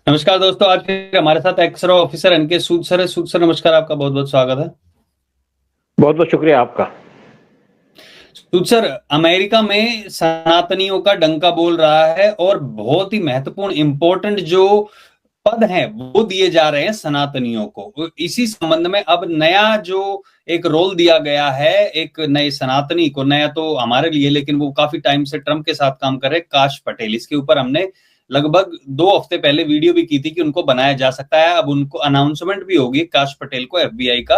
नमस्कार दोस्तों, आज फिर हमारे साथ एक्सरा ऑफिसर एनके सूद सर है। सूद सर नमस्कार, आपका बहुत बहुत स्वागत है। बहुत बहुत शुक्रिया आपका। सूद सर, अमेरिका में सनातनियों का डंका बोल रहा है और बहुत ही महत्वपूर्ण इंपॉर्टेंट जो पद हैं वो दिए जा रहे हैं सनातनियों को। इसी संबंध में अब नया जो एक रोल दिया गया है एक नए सनातनी को, नया तो हमारे लिए लेकिन वो काफी टाइम से ट्रम्प के साथ काम कर रहे काश पटेल। इसके ऊपर हमने लगभग 2 हफ्ते पहले वीडियो भी की थी कि उनको बनाया जा सकता है। अब उनको अनाउंसमेंट भी होगी काश पटेल को एफबीआई का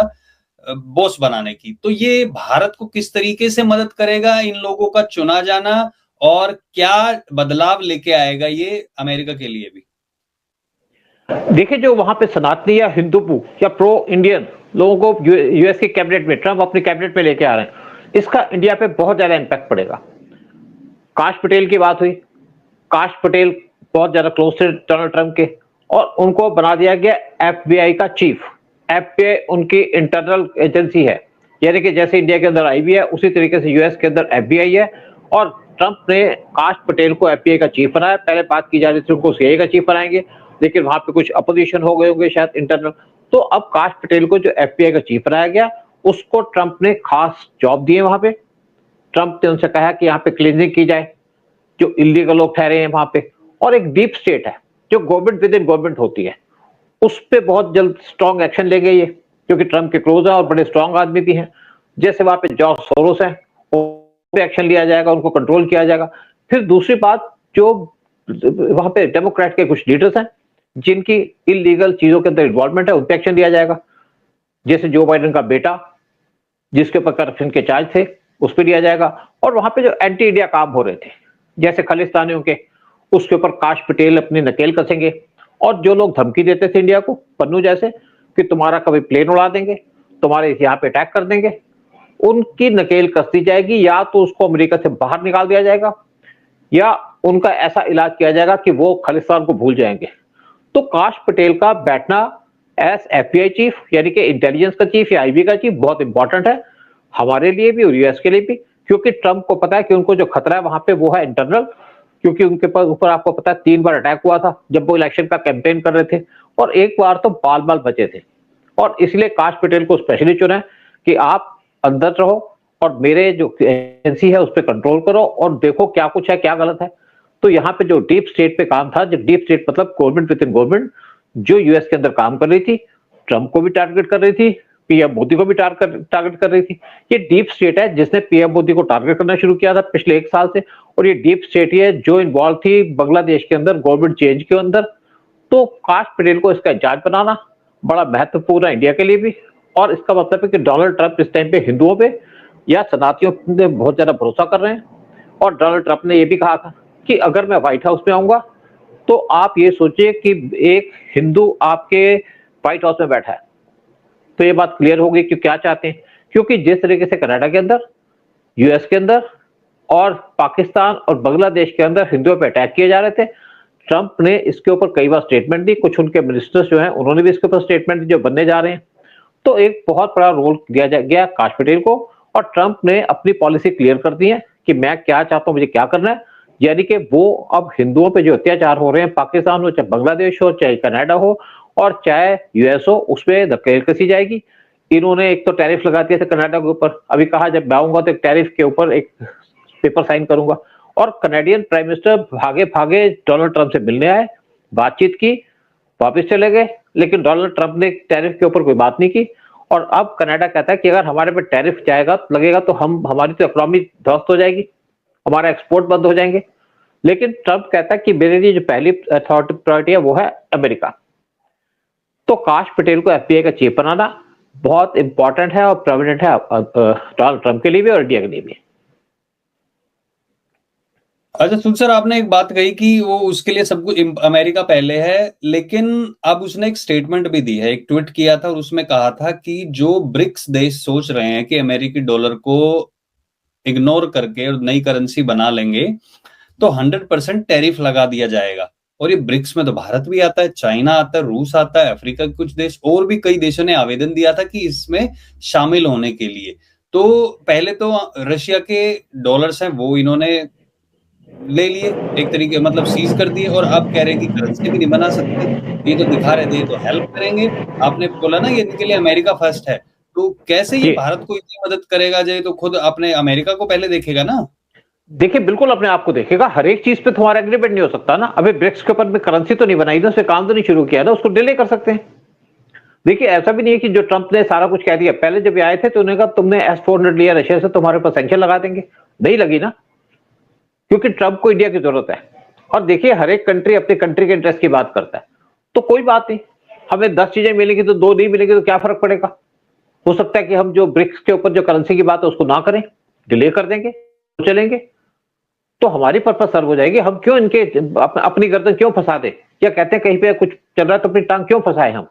बॉस बनाने की। तो ये भारत को किस तरीके से मदद करेगा इन लोगों का चुना जाना, और क्या बदलाव लेके आएगा ये अमेरिका के लिए भी? देखिए, जो वहां पे सनातनी या हिंदू या प्रो इंडियन लोगों को यूएस के कैबिनेट में ट्रम्प अपने कैबिनेट में लेके आ रहे हैं, इसका इंडिया पे बहुत ज्यादा इंपैक्ट पड़ेगा। काश पटेल की बात हुई। काश पटेल बहुत ज्यादा क्लोज थे डोनाल्ड ट्रम्प के, और उनको बना दिया गया एफबीआई का चीफ। एफबीआई उनकी इंटरनल एजेंसी है, यानी कि जैसे इंडिया के अंदर आईबी है उसी तरीके से यूएस के अंदर एफबीआई है। और ट्रम्प ने काश पटेल को एफबीआई का चीफ बनाया। पहले बात की जा रही थी उनको सीआईए का चीफ बनाएंगे, लेकिन वहां पे कुछ अपोजिशन हो गए होंगे शायद इंटरनल। तो अब काश पटेल को जो एफबीआई का चीफ बनाया गया, उसको ट्रम्प ने खास जॉब दिए वहां पे। ट्रम्प ने उनसे कहा कि यहाँ पे क्लीनिंग की जाए जो इलीगल लोग ठहरे हैं वहां पे। और एक डीप स्टेट है जो गवर्नमेंट विद इन गवर्नमेंट होती है, उस पर बहुत जल्द स्ट्रॉन्ग एक्शन लेंगे ये, क्योंकि ट्रम्प के क्लोज है और बड़े स्ट्रॉन्ग आदमी भी हैं। जैसे वहां पे जॉर्ज सोरोस है, उन पे एक्शन लिया जाएगा, उनको कंट्रोल किया जाएगा। फिर दूसरी बात, जो वहां पे डेमोक्रेट के कुछ लीडर्स हैं जिनकी इलीगल चीजों के अंदर इन्वॉल्वमेंट है, उन पे एक्शन लिया जाएगा। जैसे जो बाइडेन का बेटा जिसके ऊपर करप्शन के चार्ज थे, उस पर लिया जाएगा। और वहां पे जो एंटी इंडिया काम हो रहे थे जैसे खालिस्तानियों के, उसके ऊपर काश पटेल अपनी नकेल कसेंगे। और जो लोग धमकी देते थे इंडिया को, पन्नू जैसे, कि तुम्हारा कभी प्लेन उड़ा देंगे, तुम्हारे यहाँ पे अटैक कर देंगे, उनकी नकेल कस दी जाएगी। या तो उसको अमेरिका से बाहर निकाल दिया जाएगा, या उनका ऐसा इलाज किया जाएगा कि वो खालिस्तान को भूल जाएंगे। तो काश पटेल का बैठना एस एफबीआई चीफ, यानी कि इंटेलिजेंस का चीफ या आईबी का चीफ, बहुत इंपॉर्टेंट है हमारे लिए भी और यूएस के लिए भी। क्योंकि ट्रम्प को पता है कि उनको जो खतरा है वहां पे वो है इंटरनल। क्योंकि उनके पास ऊपर आपको पता है 3 बार अटैक हुआ था जब वो इलेक्शन का कैंपेन कर रहे थे, और एक बार तो बाल बाल बचे थे। और इसलिए काश पटेल को स्पेशली चुना है कि आप अंदर रहो और मेरे जो एजेंसी है उस पर कंट्रोल करो और देखो क्या कुछ है क्या गलत है। तो यहाँ पे जो डीप स्टेट पे काम था, जो डीप स्टेट मतलब गवर्नमेंट विद इन गवर्नमेंट, जो यूएस के अंदर काम कर रही थी, ट्रम्प को भी टारगेट कर रही थी, पीएम मोदी को भी टारगेट कर रही थी। ये डीप स्टेट है जिसने पीएम मोदी को टारगेट करना शुरू किया था पिछले 1 साल से। और ये डीप स्टेट ही है जो इन्वॉल्व थी बांग्लादेश के अंदर गवर्नमेंट चेंज के अंदर। तो काश पटेल को इसका इंचार्ज बनाना बड़ा महत्वपूर्ण है इंडिया के लिए भी। और इसका मतलब है कि डोनाल्ड ट्रंप इस टाइम पे हिंदुओं पे या सनातनियों पे बहुत ज्यादा भरोसा कर रहे हैं। और डोनाल्ड ट्रंप ने यह भी कहा था कि अगर मैं व्हाइट हाउस में आऊंगा तो आप ये सोचिए कि एक हिंदू आपके व्हाइट हाउस में बैठा है। तो ये बात क्लियर होगी कि क्या चाहते हैं। क्योंकि जिस तरीके से कनाडा के अंदर, यूएस के अंदर और पाकिस्तान और बांग्लादेश के अंदर हिंदुओं पर अटैक किए जा रहे थे, ट्रंप ने इसके ऊपर कई बार स्टेटमेंट दी। कुछ उनके मिनिस्टर्स जो हैं उन्होंने भी इसके ऊपर स्टेटमेंट दी जो बनने जा रहे हैं। तो एक बहुत बड़ा रोल दिया गया काश पटेल को। और ट्रंप ने अपनी पॉलिसी क्लियर कर दी है कि मैं क्या चाहता हूं, मुझे क्या करना है। यानी कि वो अब हिंदुओं पे जो अत्याचार हो रहे हैं, पाकिस्तान हो चाहे बांग्लादेश हो चाहे कनाडा हो और चाहे यूएस हो, उसमें नकेल कसी जाएगी। इन्होंने एक तो टैरिफ लगा दिया था कनाडा के ऊपर। अभी कहा जब मैं आऊंगा तो एक टैरिफ के ऊपर एक पेपर साइन करूंगा। और कनाडियन प्राइम मिनिस्टर भागे भागे डोनाल्ड ट्रंप से मिलने आए, बातचीत की, वापस चले गए। लेकिन डोनाल्ड ट्रंप ने टैरिफ के ऊपर कोई बात नहीं की। और अब कनाडा कहता है कि अगर हमारे पे टैरिफ जाएगा लगेगा तो हमारी तो इकोनॉमी ध्वस्त हो जाएगी, हमारा एक्सपोर्ट बंद हो जाएंगे। लेकिन ट्रंप कहता है कि मेरे लिए जो पहली प्रायोरिटी है वो है अमेरिका। तो काश पटेल को एफबीआई का चीफ बनाना बहुत इंपॉर्टेंट है और प्रोमिनेंट है डोनाल्ड ट्रंप के लिए भी और इंडिया के लिए भी। अच्छा सुन सर, आपने एक बात कही कि वो उसके लिए सब कुछ अमेरिका पहले है, लेकिन अब उसने एक स्टेटमेंट भी दी है, एक ट्वीट किया था और उसमें कहा था कि जो ब्रिक्स देश सोच रहे हैं कि अमेरिकी डॉलर को इग्नोर करके और नई करेंसी बना लेंगे तो 100% टैरिफ लगा दिया जाएगा। और ये ब्रिक्स में तो भारत भी आता है, चाइना आता है, रूस आता है, अफ्रीका के कुछ देश और भी कई देशों ने आवेदन दिया था कि इसमें शामिल होने के लिए। तो पहले तो रशिया के डॉलर्स हैं वो इन्होंने ले लिए एक तरीके, मतलब सीज कर दिए, और अब कह रहे हैं कि करेंसी भी नहीं बना सकते। ये तो दिखा रहे थे ये तो हेल्प करेंगे। आपने बोला ना ये इनके लिए अमेरिका फर्स्ट है, तो कैसे ये जी भारत को इतनी मदद करेगा? ये तो खुद अपने अमेरिका को पहले देखेगा ना। देखिए, बिल्कुल अपने आप को देखेगा, हर एक चीज पे तुम्हारा एग्रीमेंट नहीं हो सकता ना। अभी ब्रिक्स के ऊपर में करेंसी तो नहीं बनाई ना, उससे काम तो नहीं शुरू किया ना, उसको डिले कर सकते हैं। देखिए, ऐसा भी नहीं है कि जो ट्रंप ने सारा कुछ कह दिया, पहले जब ये आए थे तो उन्होंने कहा तुमने S-400 लिया रशिया से, तुम्हारे ऊपर सैंक्शन लगा देंगे। नहीं लगी ना, क्योंकि ट्रंप को इंडिया की जरूरत है। और देखिए, हर एक कंट्री अपनी कंट्री के इंटरेस्ट की बात करता है, तो कोई बात नहीं। हमें 10 चीजें मिलेंगी तो 2 नहीं मिलेंगी तो क्या फर्क पड़ेगा। हो सकता है कि हम जो ब्रिक्स के ऊपर जो करेंसी की बात है उसको ना करें, डिले कर देंगे, तो चलेंगे, तो हमारी पर्पस सर्व हो जाएगी। हम क्यों इनके अपनी गर्दन क्यों फंसा दे, या कहते हैं कहीं पे कुछ चल रहा है तो अपनी टांग क्यों फंसाए हम।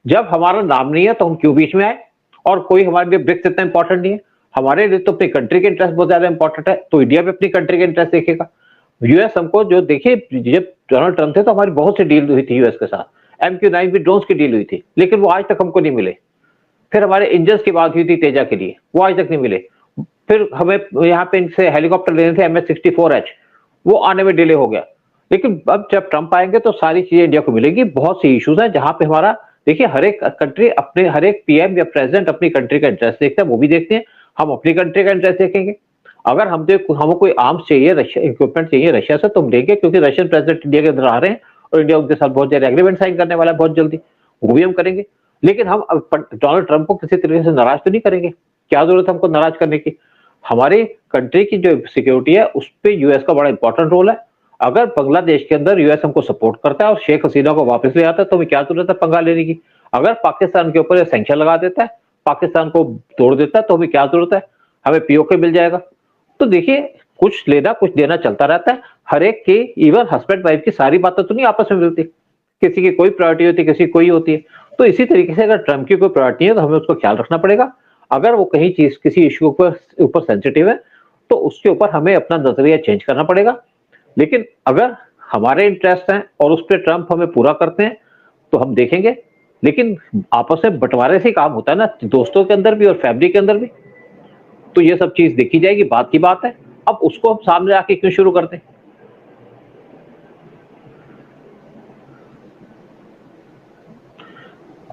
जब हमारा नाम नहीं है तो हम क्यों बीच में आए। और कोई हमारे लिए ब्रिक्स इतना इंपॉर्टेंट नहीं है, हमारे लिए तो अपनी कंट्री के इंटरेस्ट बहुत ज्यादा इंपॉर्टेंट है, तो इंडिया भी अपनी कंट्री के इंटरेस्ट देखेगा। यूएस हमको जो देखिए, जब डोनाल्ड ट्रंप थे तो हमारी बहुत सी डील हुई थी यूएस के साथ, MQ-9 भी ड्रोन्स की डील हुई थी, लेकिन वो आज तक हमको नहीं मिले। फिर हमारे इंजन की बात हुई थी तेजा के लिए, वो आज तक नहीं मिले। फिर हमें यहाँ पे इनसे हेलीकॉप्टर लेने थे MS-64H, वो आने में डिले हो गया। लेकिन अब जब ट्रंप आएंगे तो सारी चीजें इंडिया को मिलेगी। बहुत सी इश्यूज हैं जहां पे हमारा, देखिए, हर एक कंट्री अपने, हर एक PM या प्रेसिडेंट अपनी कंट्री का इंटरेस्ट देखता है, वो भी देखते हैं, हम अपनी कंट्री का इंटरेस्ट देखेंगे। अगर हमको कोई आर्म्स चाहिए, रशिया इक्विपमेंट चाहिए रशिया से, तो हम देंगे, क्योंकि रशियन प्रेसिडेंट इंडिया के अंदर आ रहे हैं और इंडिया उनके साथ बहुत ज्यादा एग्रीमेंट साइन करने वाला है बहुत जल्दी, वो भी हम करेंगे। लेकिन हम डोनाल्ड ट्रंप को किसी तरीके से नाराज तो नहीं करेंगे, क्या जरूरत है हमको नाराज करने की। हमारी कंट्री की जो सिक्योरिटी है उस पर यूएस का बड़ा इंपॉर्टेंट रोल है। अगर बांग्लादेश के अंदर यूएस हमको सपोर्ट करता है और शेख हसीना को वापस ले आता है, तो हमें क्या जरूरत है पंगा लेने की। अगर पाकिस्तान के ऊपर सैंक्शन लगा देता है, पाकिस्तान को तोड़ देता है, तो हमें क्या जरूरत है, हमें POK मिल जाएगा। तो देखिए, कुछ लेना कुछ देना चलता रहता है। हर एक की, इवन हस्बैंड वाइफ की सारी बातें तो नहीं आपस में मिलती, किसी की कोई प्रायोरिटी होती है, किसी की कोई होती है। तो इसी तरीके से अगर ट्रंप की कोई प्रायोरिटी है तो हमें उसको ख्याल रखना पड़ेगा। अगर वो कहीं चीज किसी इश्यू ऊपर सेंसिटिव है तो उसके ऊपर हमें अपना नजरिया चेंज करना पड़ेगा। लेकिन अगर हमारे इंटरेस्ट हैं और उस पर ट्रंप हमें पूरा करते हैं तो हम देखेंगे। लेकिन आपस में बंटवारे से ही काम होता है ना, दोस्तों के अंदर भी और फैमिली के अंदर भी। तो ये सब चीज देखी जाएगी, बात की बात है। अब उसको हम सामने आके क्यों शुरू करते हैं।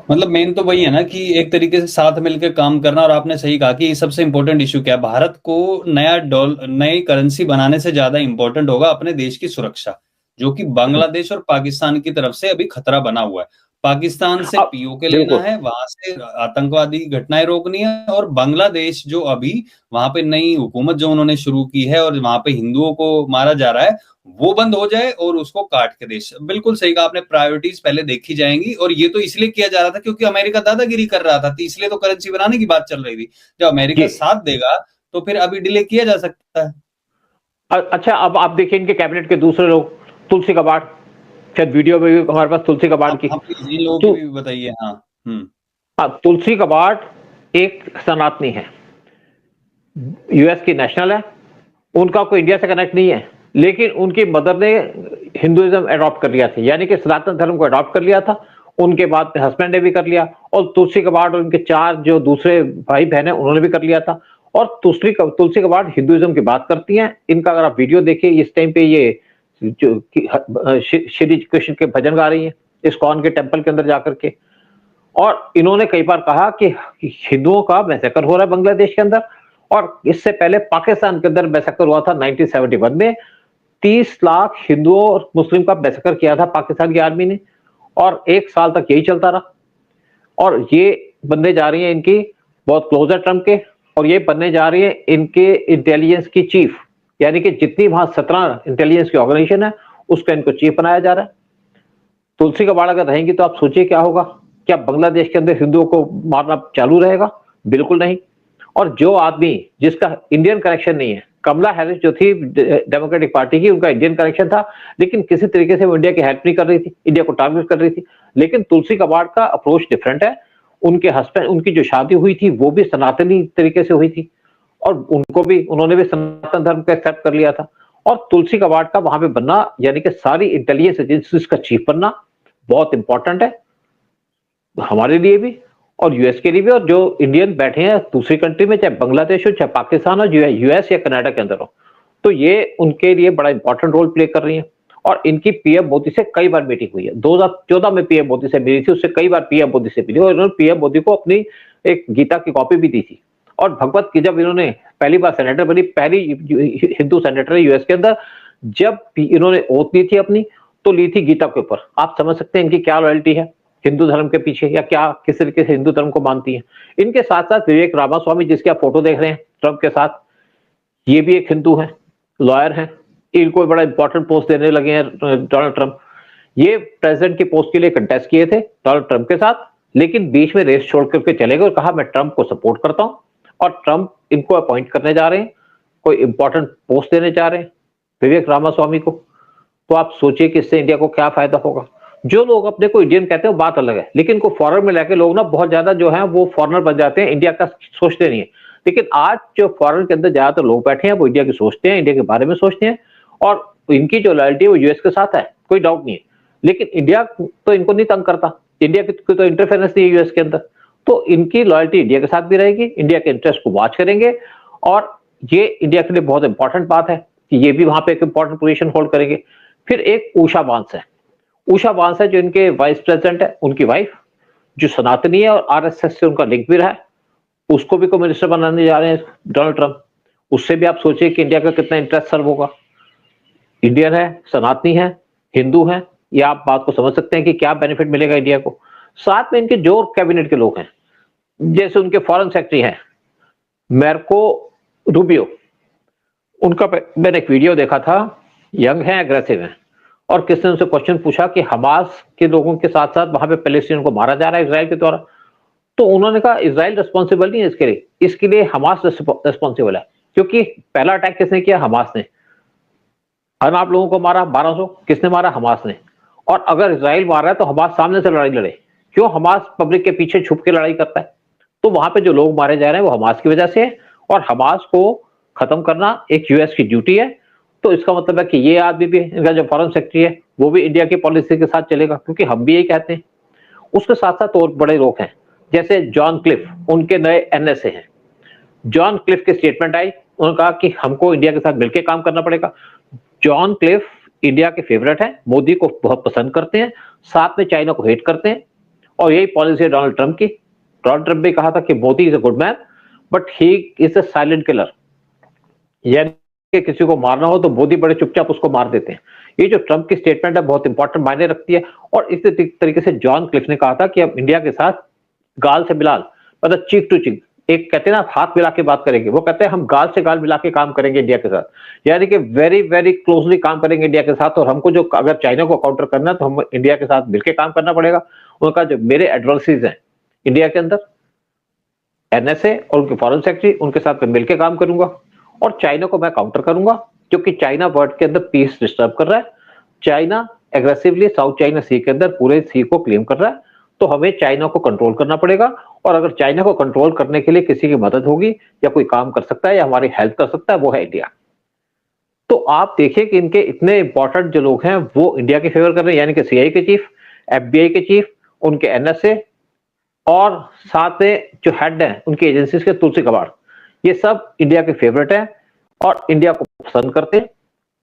मतलब मेन तो वही है ना कि एक तरीके से साथ मिलकर काम करना। और आपने सही कहा कि सबसे इंपॉर्टेंट इशू क्या है, भारत को नई करेंसी बनाने से ज्यादा इंपॉर्टेंट होगा अपने देश की सुरक्षा, जो कि बांग्लादेश और पाकिस्तान की तरफ से अभी खतरा बना हुआ है। पाकिस्तान से अब POK लेना बिल्कुल है, वहां से आतंकवादी घटनाएं रोकनी है, और बांग्लादेश जो अभी वहां पे नई हुकूमत जो उन्होंने शुरू की है और वहां पे हिंदुओं को मारा जा रहा है, वो बंद हो जाए और उसको काट के देश। बिल्कुल सही कहा आपने, प्रायोरिटीज पहले देखी जाएंगी। और ये तो इसलिए किया जा रहा था क्योंकि अमेरिका दादागिरी कर रहा था, तो इसलिए तो करेंसी बनाने की बात चल रही थी। जब जी। अमेरिका साथ देगा तो फिर अभी डिले किया जा सकता है। अच्छा, अब आप देखिए इनके कैबिनेट के दूसरे लोग, तुलसी कबाड़, शायद वीडियो में भी हमारे पास तुलसी कबाड़ की। आप प्लीज इन लोगों की तो भी बताइए। हाँ। हम्म। तुलसी कबाड़ एक सनातनी है, यूएस की नेशनल है, उनका कोई इंडिया से कनेक्ट नहीं है, लेकिन उनकी मदर ने हिंदुइज्म अडॉप्ट कर लिया था, यानी कि सनातन धर्म को अडॉप्ट कर लिया था। उनके बाद में हस्बैंड ने भी कर लिया, और तुलसी कबाड़ और उनके 4 जो दूसरे भाई बहन हैं उन्होंने भी कर लिया था। और तुलसी कबाड़ हिंदुइज्म की बात करती हैं। इनका अगर आप वीडियो देखिए, इस टाइम पे ये जो श्री कृष्ण के भजन गा रही है इस्कॉन के टेम्पल के अंदर जाकर के। और इन्होंने कई बार कहा कि हिंदुओं का मैसेकर हो रहा है बांग्लादेश के अंदर, और इससे पहले पाकिस्तान के अंदर मैसेकर हुआ था 1971 में। 30 लाख हिंदुओं और मुस्लिम का मैसेकर किया था पाकिस्तान की आर्मी ने, और 1 साल तक यही चलता रहा। और ये बनने जा रही है इनकी बहुत क्लोज है ट्रंप के, और ये बनने जा रही है इनके इंटेलिजेंस की चीफ, यानी कि जितनी वहां 17 इंटेलिजेंस की ऑर्गेनाइजेशन है उसका इनको चीफ बनाया जा रहा है। तुलसी कबाड़ अगर रहेंगी तो आप सोचिए क्या होगा। क्या बांग्लादेश के अंदर हिंदुओं को मारना चालू रहेगा? बिल्कुल नहीं। और जो आदमी जिसका इंडियन कनेक्शन नहीं है, कमला हैरिस जो थी डेमोक्रेटिक पार्टी की, उनका इंडियन कनेक्शन था, लेकिन किसी तरीके से वो इंडिया की हेल्प नहीं कर रही थी, इंडिया को टारगेट कर रही थी। लेकिन तुलसी कबाड़ का अप्रोच डिफरेंट है। उनके हस्बैंड, उनकी जो शादी हुई थी वो भी सनातनी तरीके से हुई थी, और उन्होंने भी सनातन धर्म को एक्सेप्ट कर लिया था। और तुलसी कबाड़ का वहां पे बनना, यानी कि सारी इंटेलिजेंस एजेंसीज का चीफ बनना बहुत इंपॉर्टेंट है हमारे लिए भी और यूएस के लिए भी। और जो इंडियन बैठे हैं दूसरी कंट्री में, चाहे बांग्लादेश हो, चाहे पाकिस्तान हो, यूएस या कनाडा के अंदर हो, तो ये उनके लिए बड़ा इंपॉर्टेंट रोल प्ले कर रही है। और इनकी पीएम मोदी से कई बार मीटिंग हुई है, 2014 में पीएम मोदी से मिली थी, उससे कई बार पीएम मोदी से मिली और इन्होंने पीएम मोदी को अपनी एक गीता की कॉपी भी दी थी। और भगवत की जब इन्होंने पहली बार सेनेटर बनी, पहली हिंदू सेनेटर यूएस के अंदर, जब इन्होंने ओथ ली थी अपनी, तो ली थी गीता के ऊपर। आप समझ सकते हैं इनकी क्या लॉयल्टी है हिंदू धर्म के पीछे, या क्या किस तरीके से हिंदू धर्म को मानती है। इनके साथ साथ विवेक रामास्वामी, जिसकी आप फोटो देख रहे हैं ट्रंप के साथ, ये भी एक हिंदू है, लॉयर है, इनको बड़ा इंपॉर्टेंट पोस्ट देने लगे हैं डोनाल्ड ट्रंप। ये प्रेसिडेंट की पोस्ट के लिए कंटेस्ट किए थे डोनाल्ड ट्रंप के साथ, लेकिन बीच में रेस छोड़ करके चले गए और कहा मैं ट्रंप को सपोर्ट करता हूं, और ट्रंप इनको अपॉइंट करने जा रहे हैं, कोई इंपॉर्टेंट पोस्ट देने जा रहे हैं विवेक रामास्वामी को। तो आप सोचिए कि इससे इंडिया को क्या फायदा होगा। जो लोग अपने को इंडियन कहते हैं वो बात अलग है, लेकिन इनको फॉरेन में लेके लोग ना बहुत ज्यादा जो है वो फॉरेनर बन जाते हैं, इंडिया का सोचते नहीं है। लेकिन आज जो फॉरेन के अंदर ज्यादातर लोग बैठे हैं वो इंडिया की सोचते हैं, इंडिया के बारे में सोचते हैं, और इनकी जो लॉयल्टी है वो यूएस के साथ है, कोई डाउट नहीं है। लेकिन इंडिया तो इनको नहीं तंग करता, इंडिया की तो इंटरफेरेंस नहीं है यूएस के अंदर, तो इनकी लॉयल्टी इंडिया के साथ भी रहेगी, इंडिया के इंटरेस्ट को वॉच करेंगे। और ये इंडिया के लिए बहुत इंपॉर्टेंट बात है कि ये भी वहां पे एक इंपॉर्टेंट पोजीशन होल्ड करेंगे। फिर एक उषा बांस है, उषा बांस है जो इनके वाइस प्रेसिडेंट है, उनकी वाइफ जो सनातनी है और आरएसएस से उनका लिंक भी रहा है, उसको भी को मिनिस्टर बनाने जा रहे हैं डोनाल्ड ट्रंप। उससे भी आप सोचिए कि इंडिया का कितना इंटरेस्ट सर्व होगा। इंडियन है, सनातनी है, हिंदू है, ये आप बात को समझ सकते हैं कि क्या बेनिफिट मिलेगा इंडिया को। साथ में इनके जो कैबिनेट के लोग हैं, जैसे उनके फॉरेन सेक्रेटरी हैं मार्को रूबियो, उनका मैंने एक वीडियो देखा था, यंग है, एग्रेसिव है, और किसी ने उनसे क्वेश्चन पूछा कि हमास के लोगों के साथ साथ वहां पे पैलेस्टीनियन को मारा जा रहा है इजराइल के द्वारा, तो उन्होंने कहा इजराइल रिस्पॉन्सिबल नहीं है इसके लिए हमास रिस्पॉन्सिबल है, क्योंकि पहला अटैक किसने किया? हमास ने। आप लोगों को मारा 1200, किसने मारा? हमास ने। और अगर इजराइल मार रहा है तो हमास सामने से लड़ाई लड़े, क्यों? हमास पब्लिक के पीछे छुप के लड़ाई करता है। तो वहां पे जो लोग मारे जा रहे हैं वो हमास की वजह से है, और हमास को खत्म करना एक यूएस की ड्यूटी है। तो इसका मतलब है कि ये आदमी भी, इनका जो फॉरेन सेक्रेटरी है वो भी इंडिया की पॉलिसी के साथ चलेगा, क्योंकि हम भी यही कहते हैं। उसके साथ साथ और बड़े लोग हैं, जैसे जॉन क्लिफ, उनके नए एनएसए हैं। जॉन क्लिफ की स्टेटमेंट आई, उन्होंने कहा कि हमको इंडिया के साथ मिलकर काम करना पड़ेगा। जॉन क्लिफ इंडिया के फेवरेट हैं, मोदी को बहुत पसंद करते हैं, साथ में चाइना को हेट करते हैं, और यही पॉलिसी है डोनाल्ड ट्रंप की। डोनाल्ड ट्रंप भी कहा था कि Modi is a good man but he is a silent killer, यानी कि किसी को मारना हो तो मोदी बड़े चुपचाप उसको मार देते हैं। ये जो ट्रंप की स्टेटमेंट है बहुत इंपॉर्टेंट मायने रखती है। और इस तरीके से जॉन क्लिफ ने कहा था कि अब इंडिया के साथ गाल से मिलाल, मतलब चीक टू चीक, एक कहते हैं ना हाथ मिला के बात करेंगे, वो कहते हैं हम गाल से गाल मिला के काम करेंगे इंडिया के साथ, यानी कि वेरी वेरी क्लोजली काम करेंगे इंडिया के साथ। और हमको जो अगर चाइना को काउंटर करना है तो हम इंडिया के साथ मिलकर काम करना पड़ेगा। उनका जो मेरे एडवर्सरीज हैं इंडिया के अंदर, एनएसए और उनके फॉरेन सेक्रेटरी, उनके साथ मैं मिलकर काम करूंगा, और चाइना को मैं काउंटर करूंगा, क्योंकि चाइना वर्ल्ड के अंदर पीस डिस्टर्ब कर रहा है। चाइना एग्रेसिवली साउथ चाइना सी के अंदर पूरे सी को क्लेम कर रहा है, तो हमें चाइना को कंट्रोल करना पड़ेगा। और अगर चाइना को कंट्रोल करने के लिए किसी की मदद होगी या कोई काम कर सकता है या हमारी हेल्प कर सकता है, वो है इंडिया। तो आप देखिए कि इनके इतने इंपॉर्टेंट जो लोग हैं वो इंडिया के फेवर कर रहे हैं, यानी कि सीआईए के चीफ, एफबीआई के चीफ, उनके एनएसए, और साथ में जो हेड है उनकी एजेंसीज के तुलसी कबाड़, ये सब इंडिया के फेवरेट है और इंडिया को पसंद करते हैं।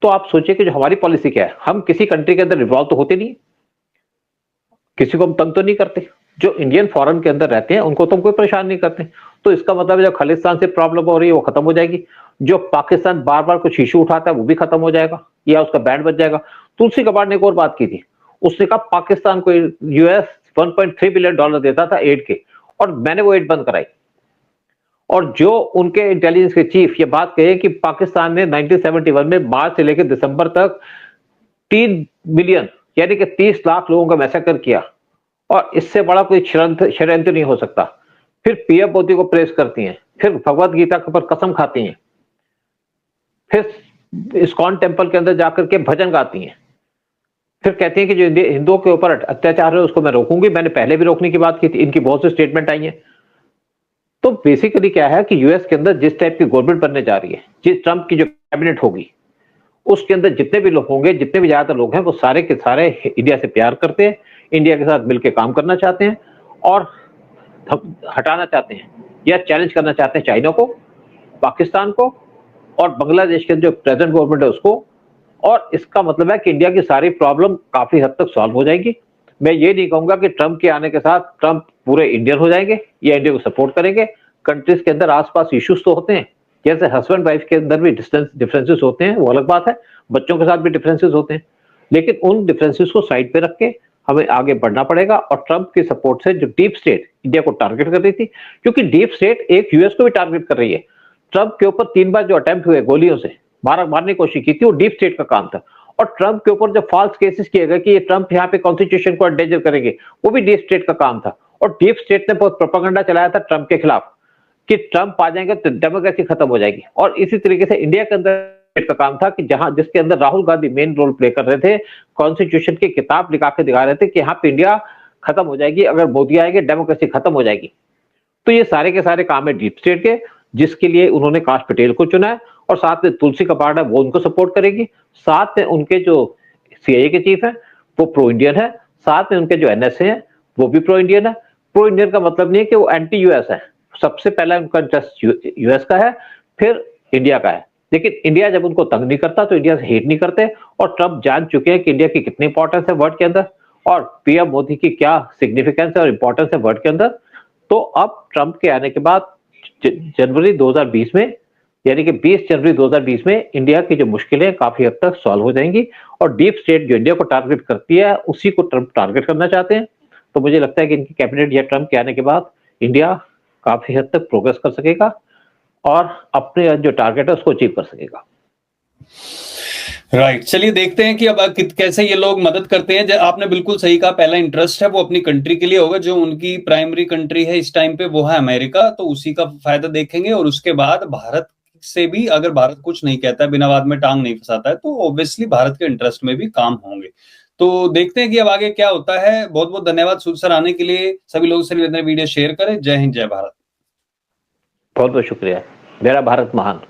तो आप सोचिए कि जो हमारी पॉलिसी क्या है, हम किसी कंट्री के अंदर इन्वॉल्व तो होते नहीं, किसी को हम तंग तो नहीं करते, जो इंडियन फॉरेन के अंदर रहते हैं उनको तो हम कोई परेशान नहीं करते। तो इसका मतलब जो खालिस्तान से प्रॉब्लम हो रही है वो खत्म हो जाएगी, जो पाकिस्तान बार बार कुछ इशू उठाता है वो भी खत्म हो जाएगा, या उसका बैंड बच जाएगा। तुलसी कबाड़ ने एक और बात की थी, उसने कहा पाकिस्तान को यूएस $1.3 बिलियन देता था एड के, और मैंने वो एड बंद कराई। और जो उनके इंटेलिजेंस के चीफ ये बात कहे कि पाकिस्तान ने 1971 में मार्च से लेकर दिसंबर तक 3 मिलियन यानी कि 30 लाख लोगों का मैसेकर किया, और इससे बड़ा कोई षड्यंत्र नहीं हो सकता। फिर पीएम मोदी को प्रेस करती हैं, फिर भगवत गीता के ऊपर कसम खाती हैं, फिर इस्कॉन टेम्पल के अंदर जाकर के भजन गाती हैं, फिर कहती हैं कि जो हिंदुओं के ऊपर अत्याचार है उसको मैं रोकूंगी, मैंने पहले भी रोकने की बात की थी, इनकी बहुत सी स्टेटमेंट आई है। तो बेसिकली क्या है कि यूएस के अंदर जिस टाइप की गवर्नमेंट बनने जा रही है, जिस ट्रंप की जो कैबिनेट होगी, उसके अंदर जितने भी लोग होंगे, जितने भी ज्यादातर लोग हैं, वो सारे के सारे इंडिया से प्यार करते हैं, इंडिया के साथ मिलकर काम करना चाहते हैं, और हटाना चाहते हैं या चैलेंज करना चाहते हैं चाइना को, पाकिस्तान को, और बांग्लादेश के जो प्रेजेंट गवर्नमेंट है उसको, और इसका मतलब है कि इंडिया की सारी प्रॉब्लम काफी हद तक सॉल्व हो जाएगी। मैं ये नहीं कहूंगा कि ट्रंप के आने के साथ ट्रंप पूरे इंडियन हो जाएंगे या इंडिया को सपोर्ट करेंगे। कंट्रीज के अंदर आसपास इश्यूज तो होते हैं, जैसे हस्बैंड वाइफ के अंदर भी डिफरेंसेस होते हैं, वो अलग बात है, बच्चों के साथ भी डिफरेंसेस होते हैं, लेकिन उन डिफरेंसेस को साइड पे रख के हमें आगे बढ़ना पड़ेगा। और ट्रंप की सपोर्ट से जो डीप स्टेट इंडिया को टारगेट कर रही थी, क्योंकि डीप स्टेट एक यूएस को भी टारगेट कर रही है। ट्रंप के ऊपर 3 बार जो अटेम्प्ट हुए गोलियों से मारने की कोशिश की थी, वो डीप स्टेट का काम था। और ट्रंप के ऊपर जो फॉल्स केसेस किए गए कि ये ट्रंप यहाँ पे कॉन्स्टिट्यूशन को एंडेंजर करेंगे, वो भी डीप स्टेट का काम था। और डीप स्टेट ने बहुत प्रोपेगेंडा चलाया था ट्रंप के खिलाफ कि ट्रंप आ जाएंगे तो डेमोक्रेसी खत्म हो जाएगी। और इसी तरीके से इंडिया के अंदर का काम था कि जहां जिसके अंदर Rahul Gandhi main role play कर रहे थे, कॉन्स्टिट्यूशन की किताब लिखा के दिखा रहे थे कि यहाँ पे इंडिया खत्म हो जाएगी, अगर मोदी आएंगे डेमोक्रेसी खत्म हो जाएगी। तो ये सारे के सारे काम है डीप स्टेट के, जिसके लिए उन्होंने काश पटेल को चुना है। और साथ में तुलसी कपाड़ है, वो उनको सपोर्ट करेगी। साथ में उनके जो सीआईए के चीफ है वो प्रो इंडियन है। साथ में उनके जो एनएसए है वो भी प्रो इंडियन है। प्रो इंडियन का मतलब नहीं है कि वो एंटी यूएस है, सबसे पहला उनका इंटरेस्ट यूएस का है, फिर इंडिया का है। लेकिन इंडिया जब उनको तंग नहीं करता तो इंडिया से हेट नहीं करते। और ट्रंप जान चुके हैं कि इंडिया की कितनी इंपॉर्टेंस है वर्ल्ड के अंदर, और पीएम मोदी की क्या सिग्निफिकेंस है और इंपॉर्टेंस है वर्ल्ड के अंदर। तो अब ट्रंप के आने के बाद जनवरी 2020 में, यानी कि 20 जनवरी 2020 में इंडिया की जो मुश्किलें काफी हद तक सॉल्व हो जाएंगी। और डीप स्टेट जो इंडिया को टारगेट करती है उसी को ट्रंप टारगेट करना चाहते हैं। तो मुझे लगता है कि इनकी कैबिनेट या ट्रंप के आने के बाद इंडिया काफी हद तक प्रोग्रेस कर सकेगा और अपने जो टारगेट है उसको अचीव कर सकेगा। राइट, चलिए देखते हैं कि अब कैसे ये लोग मदद करते हैं। आपने बिल्कुल सही कहा, पहला इंटरेस्ट है वो अपनी कंट्री के लिए होगा, जो उनकी प्राइमरी कंट्री है इस टाइम पे वो है अमेरिका, तो उसी का फायदा देखेंगे। और उसके बाद भारत से भी, अगर भारत कुछ नहीं कहता है, बिना बाद में टांग नहीं फंसाता है, तो ऑब्वियसली भारत के इंटरेस्ट में भी काम होंगे। तो देखते हैं कि अब आगे क्या होता है। बहुत बहुत धन्यवाद सूद सर आने के लिए। सभी लोगों से वीडियो शेयर करें। जय हिंद, जय भारत। बहुत बहुत शुक्रिया। मेरा भारत महान।